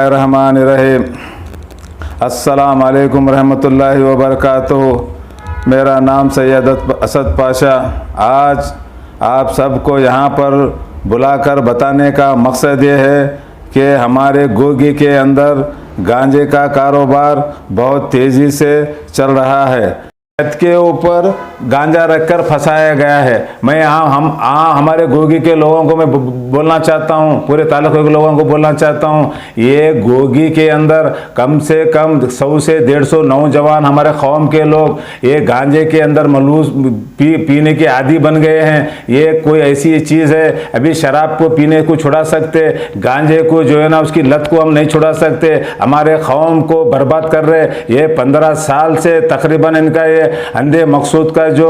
रहमानिर्रहीम। अस्सलाम वालेकुम रहमतुल्लाहि व बरकातुहू। मेरा नाम सैयद असद पाशा। आज आप सबको यहाँ पर बुलाकर बताने का मकसद ये है कि हमारे गोगी के अंदर गांजे का कारोबार बहुत तेज़ी से चल रहा है। छत के ऊपर गांजा रखकर फंसाया गया है। मैं हमारे गोगी के लोगों को मैं बोलना चाहता हूँ, पूरे तालुके के लोगों को बोलना चाहता हूँ, ये गोगी के अंदर कम से कम 100 से 150 नौजवान हमारे कौम के लोग ये गांजे के अंदर मलूस पीने के आदी बन गए हैं। ये कोई ऐसी चीज़ है, अभी शराब को पीने को छुड़ा सकते, गांजे को जो है ना उसकी लत को हम नहीं छुड़ा सकते। हमारे कौम को बर्बाद कर रहे। ये 15 साल से तकरीबन इनका ये अंधे मकसूद का जो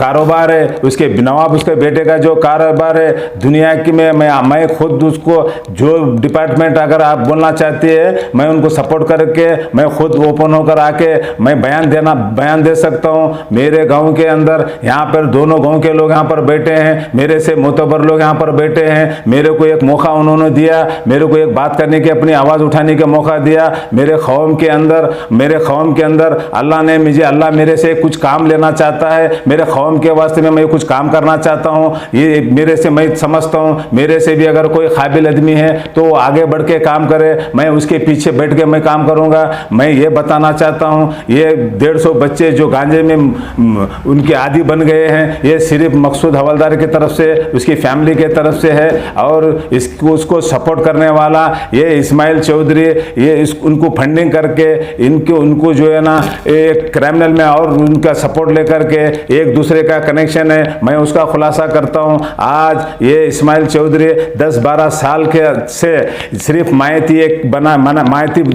कारोबार है, उसके नवाब उसके बेटे का जो कारोबार है, दुनिया की में मैं खुद उसको जो डिपार्टमेंट अगर आप बोलना चाहती है मैं उनको सपोर्ट करके मैं खुद ओपन होकर आके मैं बयान दे सकता हूँ। मेरे गांव के अंदर यहाँ पर दोनों गांव के लोग यहाँ पर बैठे हैं, मेरे से मोतबर लोग यहाँ पर बैठे हैं। मेरे को एक मौका उन्होंने दिया, मेरे को एक बात करने की, अपनी आवाज़ उठाने का मौका दिया। मेरे कौम के अंदर अल्लाह मेरे से कुछ काम लेना चाहता है, मेरे कौम के वास्ते में मैं कुछ काम करना चाहता हूँ। ये मेरे से मैं समझता हूँ, मेरे से भी अगर कोई काबिल आदमी है तो वो आगे बढ़ के काम करे, मैं उसके पीछे बैठ के मैं काम करूँगा। मैं ये बताना चाहता हूँ, ये 150 बच्चे जो गांजे में उनके आदी बन गए हैं, ये सिर्फ मकसूद हवलदार की तरफ से, उसकी फैमिली के तरफ से है। और उसको सपोर्ट करने वाला ये इस्माइल चौधरी, ये उनको फंडिंग करके उनको जो है ना एक क्रिमिनल में और उनका सपोर्ट लेकर के एक दूसरे का कनेक्शन है। मैं उसका खुलासा करता हूं। आज ये इस्माइल चौधरी 10-12 साल के से सिर्फ माइती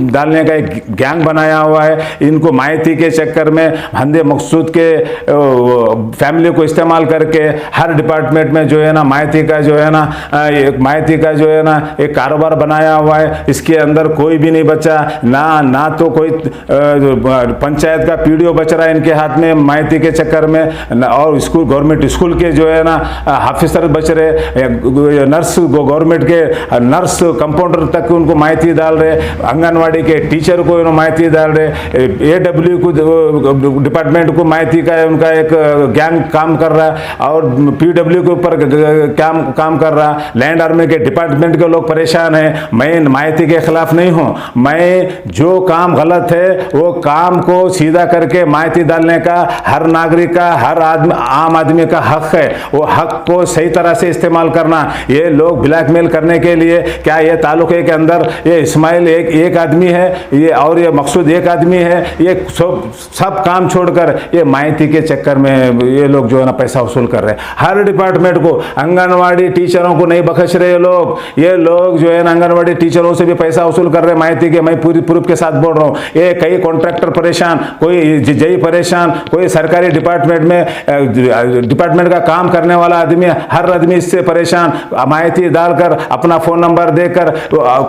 डालने का एक गैंग बनाया हुआ है। इनको माइती के चक्कर में अंधे मकसूद के फैमिली को इस्तेमाल करके हर डिपार्टमेंट में जो है ना माइती का जो है ना एक कारोबार बनाया हुआ है। इसके अंदर कोई भी नहीं बचा, ना तो कोई पंचायत का पीडीओ बच रहा है इनके हाथ में माइती के चक्कर में, और स्कूल गवर्नमेंट स्कूल के जो है ना ऑफिसर बच रहे, नर्स गवर्नमेंट के नर्स कंपाउंडर तक उनको माइती डाल रहे, आंगनवाड़ी के टीचर को माइती डाल रहे, एडब्ल्यू को डिपार्टमेंट को माइती का उनका एक गैंग काम कर रहा है, और पीडब्ल्यू के ऊपर काम कर रहा है। लैंड आर्मी के डिपार्टमेंट के लोग परेशान हैं। मैं माइती के खिलाफ नहीं हूँ, मैं जो काम गलत है वो काम को सीधा करके माइती डालने का हर नागरिक का, हर आम आदमी का हक है। वो हक को सही तरह से इस्तेमाल करना। ये लोग ब्लैकमेल करने के लिए, क्या ये तालुके के अंदर ये इस्माइल एक आदमी है, ये और ये मकसूद एक आदमी है, ये सब काम छोड़कर ये माइती के चक्कर में ये लोग जो है ना पैसा वसूल कर रहे हैं। हर डिपार्टमेंट को, आंगनवाड़ी टीचरों को नहीं बख्श रहे ये लोग जो है ना आंगनवाड़ी टीचरों से भी पैसा वसूल कर रहे हैं माइती के। मैं पूरी प्रूफ के साथ बोल रहा हूँ। ये कई कॉन्ट्रैक्टर परेशान, कोई जई परेशान, कोई सरकारी डिपार्टमेंट का काम करने वाला आदमी, हर आदमी इससे परेशान। माइती डालकर अपना फ़ोन नंबर देकर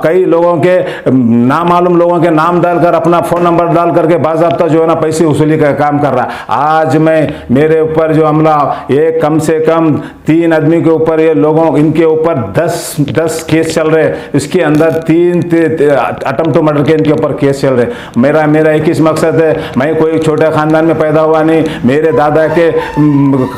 कई लोगों के नामालूम लोगों के नाम डालकर अपना फ़ोन नंबर डाल करके बाज़ाब्ता जो है ना पैसे वसूली का काम कर रहा। आज मेरे ऊपर जो हमला, ये कम से कम 3 आदमी के ऊपर, ये लोगों इनके ऊपर 10 केस चल रहे। इसके अंदर 3 अटेम्प्ट टू मर्डर के इनके ऊपर केस चल रहे। मेरा एक ही मकसद है, मैं कोई छोटे खानदान में पैदा हुआ नहीं। मेरे दादा के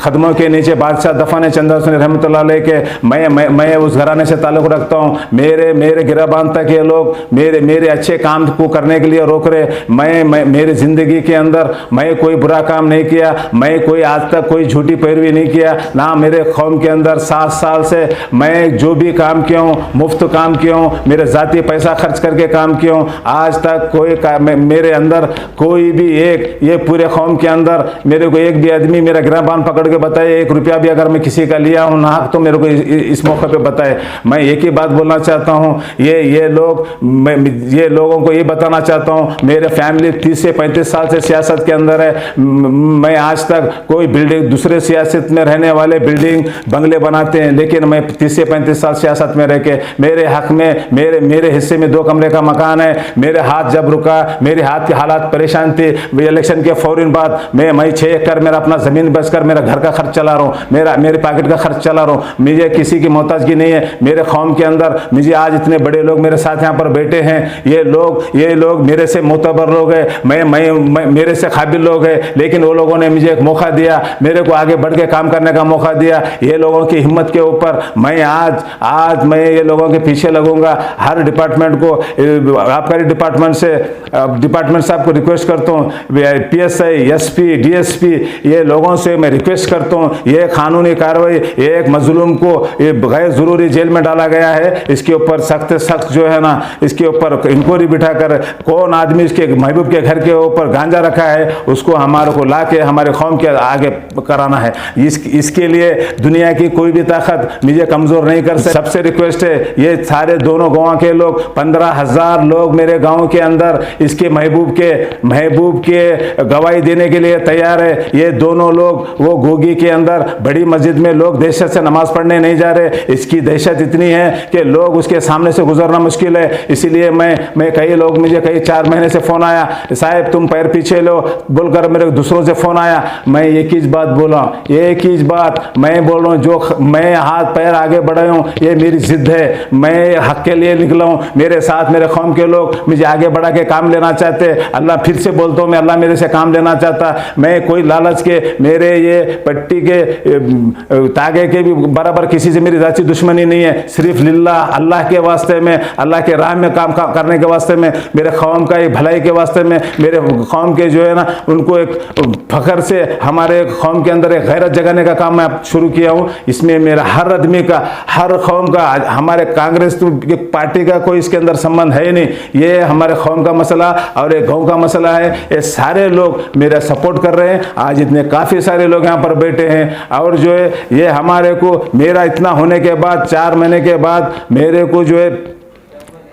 कदमों के नीचे बादशाह दफन चंदा हुसैन रहमतुल्लाह अलैह के, मैं उस घराने से ताल्लुक़ रखता हूँ। मेरे गिराबान तक ये लोग मेरे अच्छे काम को करने के लिए रोक रहे। मेरी ज़िंदगी के अंदर मैं कोई बुरा काम नहीं किया, मैं कोई आज तक कोई झूठी पैरवी नहीं किया ना। मेरे कौम के अंदर 7 साल से मैं जो भी काम किया हूँ, मुफ्त काम किया हूँ, मेरे ज़ाती पैसा खर्च करके काम किया हूँ। आज तक मेरे अंदर कोई भी ये पूरे कौम के अंदर मेरे को एक भी आदमी मेरा गिराबान पकड़ के बताए, 1 रुपया भी अगर मैं किसी का लिया हूँ ना तो मेरे को इस मौके पे बताए। मैं एक ही बात बोलना चाहता हूँ, ये लोगों को ये बताना चाहता हूँ, मेरे फैमिली 30 से 35 साल से सियासत के अंदर है। मैं आज तक कोई बिल्डिंग, दूसरे सियासत में रहने वाले बिल्डिंग बंगले बनाते हैं, लेकिन मैं 30 से 35 साल सियासत में रह के मेरे हक में मेरे हिस्से में 2 कमरे का मकान है। मेरे हाथ जब रुका, मेरे हाथ के हालात परेशान थे, इलेक्शन के फौरी दिन बाद मैं 6 एकड़ मेरा अपना ज़मीन बेचकर मेरा घर का खर्च चला रहा हूँ, मेरे पॉकेट का खर्च चला रहा हूँ। मुझे किसी की मोहताजगी नहीं है। मेरे कौम के अंदर मुझे आज इतने बड़े लोग मेरे साथ यहाँ पर बैठे हैं। ये लोग मेरे से मोतबर लोग हैं, मैं मेरे से काबिल लोग हैं, लेकिन वो लोगों ने मुझे एक मौका दिया, मेरे को आगे बढ़ के काम करने का मौका दिया। ये लोगों की हिम्मत के ऊपर मैं आज मैं ये लोगों के पीछे लगूंगा। हर डिपार्टमेंट को, आबकारी डिपार्टमेंट साहब को रिक्वेस्ट करता हूँ, PSI, SP, DSP, ये लोगों से मैं रिक्वेस्ट करता हूँ, ये कानूनी कार्रवाई, एक मजलूम को ये गैर जरूरी जेल में डाला गया है, इसके ऊपर सख्त जो है ना, इसके ऊपर इंक्वायरी बिठाकर कौन आदमी इसके महबूब के घर के ऊपर गांजा रखा है, उसको हमारे को ला के हमारे कौम के आगे कराना है। इसके लिए दुनिया की कोई भी ताकत मुझे कमजोर नहीं कर सकती। सबसे रिक्वेस्ट है, ये सारे दोनों गाँव के लोग, 15,000 लोग मेरे गाँव के अंदर इसके महबूब के गवाही देने के लिए तैयार है। ये दोनों लोग वो गोगी के अंदर बड़ी मस्जिद में लोग दहशत से नमाज पढ़ने नहीं जा रहे। इसकी दहशत इतनी है कि लोग उसके सामने से गुजरना मुश्किल है। इसीलिए मैं कई लोग, मुझे कई 4 महीने से फ़ोन आया, साहब तुम पैर पीछे लो बोलकर मेरे दूसरों से फ़ोन आया। मैं एक ही बात बोला, एक ही बात मैं बोल रहा हूँ, जो मैं हाथ पैर आगे बढ़ाया हूँ ये मेरी जिद है। मैं हक के लिए निकला हूँ, मेरे साथ मेरे कौम के लोग मुझे आगे बढ़ा के काम लेना चाहते। अल्लाह फिर से बोलता हूँ, मैं अल्लाह मेरे से काम लेना चाहता। मैं कोई लालच के, मेरे ये पट्टी के तागे के भी बराबर किसी से मेरी जाती दुश्मनी नहीं है। सिर्फ लिल्लाह, अल्लाह के वास्ते में, अल्लाह के राह में काम करने के वास्ते में, मेरे कौम का एक भलाई के वास्ते में, मेरे कौम के जो है ना उनको एक फखर से हमारे कौम के अंदर एक गैरत जगाने का काम मैं शुरू किया हूँ। इसमें मेरा हर आदमी का, हर कौम का, हमारे कांग्रेस पार्टी का कोई इसके अंदर संबंध है ही नहीं। ये हमारे कौम का मसला और एक गाँव का मसला है। ये सारे लोग मेरा सपोर्ट कर रहे हैं। आज इतने काफ़ी सारे लोग यहाँ पर बैठे हैं और जो है ये हमारे को, मेरा इतना होने के बाद 4 महीने के बाद मेरे को जो है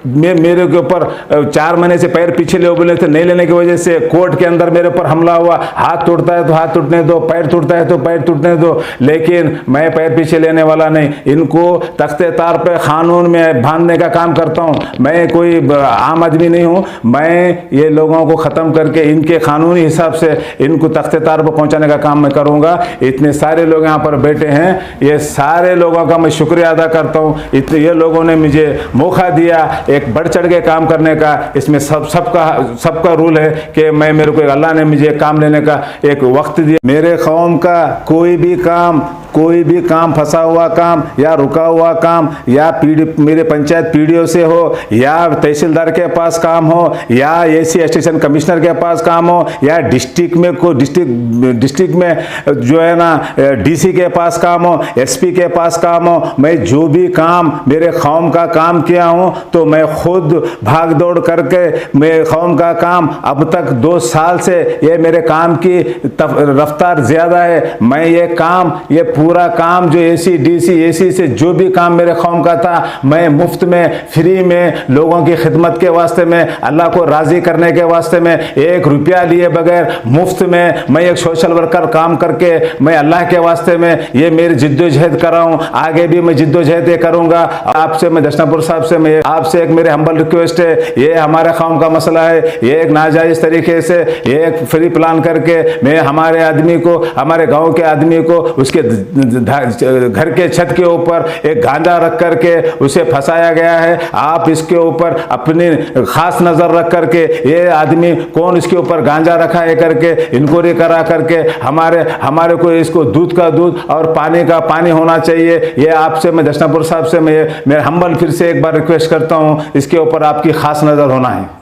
मेरे के ऊपर 4 महीने से पैर पीछे ले बोले थे, नहीं लेने की वजह से कोर्ट के अंदर मेरे ऊपर हमला हुआ। हाथ टूटता है तो हाथ टूटने दो, पैर टूटता है तो पैर टूटने दो, लेकिन मैं पैर पीछे लेने वाला नहीं। इनको तख्ते तार पे कानून में बांधने का काम करता हूँ। मैं कोई आम आदमी नहीं हूँ। मैं ये लोगों को ख़त्म करके इनके कानूनी हिसाब से इनको तख्ते तार पर पहुँचाने का काम मैं करूँगा। इतने सारे लोग यहाँ पर बैठे हैं, ये सारे लोगों का मैं शुक्रिया अदा करता हूँ। इतने ये लोगों ने मुझे मौका दिया एक बढ़ चढ़ के काम करने का। इसमें सबका रूल है कि मेरे को अल्लाह ने मुझे काम लेने का एक वक्त दिया। मेरे कौम का कोई भी काम फंसा हुआ काम या रुका हुआ काम या मेरे पंचायत PDO से हो या तहसीलदार के पास काम हो या AC स्टेशन कमिश्नर के पास काम हो या डिस्ट्रिक्ट में जो है ना DC के पास काम हो, SP के पास काम हो, मैं जो भी काम मेरे कौम का काम किया हूँ तो मैं खुद भाग दौड़ करके मेरे कौम का काम अब तक 2 साल से ये मेरे काम की रफ्तार ज़्यादा है। मैं ये पूरा काम जो AC से जो भी काम मेरे कौम का था मैं मुफ्त में, फ्री में, लोगों की खिदमत के वास्ते में, अल्लाह को राज़ी करने के वास्ते में, 1 रुपया लिए बगैर मुफ्त में मैं एक सोशल वर्कर काम करके मैं अल्लाह के वास्ते में ये मेरी जिद्दोजहद कर रहा हूँ। आगे भी मैं जिद्दोजहद करूँगा। आपसे मैं दशनापुर साहब से मैं आपसे एक मेरे हम्बल रिक्वेस्ट है, ये हमारे कौम का मसला है। ये एक नाजायज़ तरीके से एक फ्री प्लान करके मैं हमारे आदमी को, हमारे गाँव के आदमी को उसके घर के छत के ऊपर एक गांजा रख करके उसे फंसाया गया है। आप इसके ऊपर अपनी खास नज़र रख करके ये आदमी कौन इसके ऊपर गांजा रखा है करके इंक्वायरी करा करके हमारे को इसको दूध का दूध और पानी का पानी होना चाहिए। ये आपसे मैं दशनापुर साहब से मैं हम्बल फिर से एक बार रिक्वेस्ट करता हूँ, इसके ऊपर आपकी खास नज़र होना है।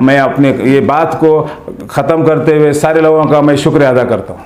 मैं अपने ये बात को ख़त्म करते हुए सारे लोगों का मैं शुक्रिया अदा करता हूँ।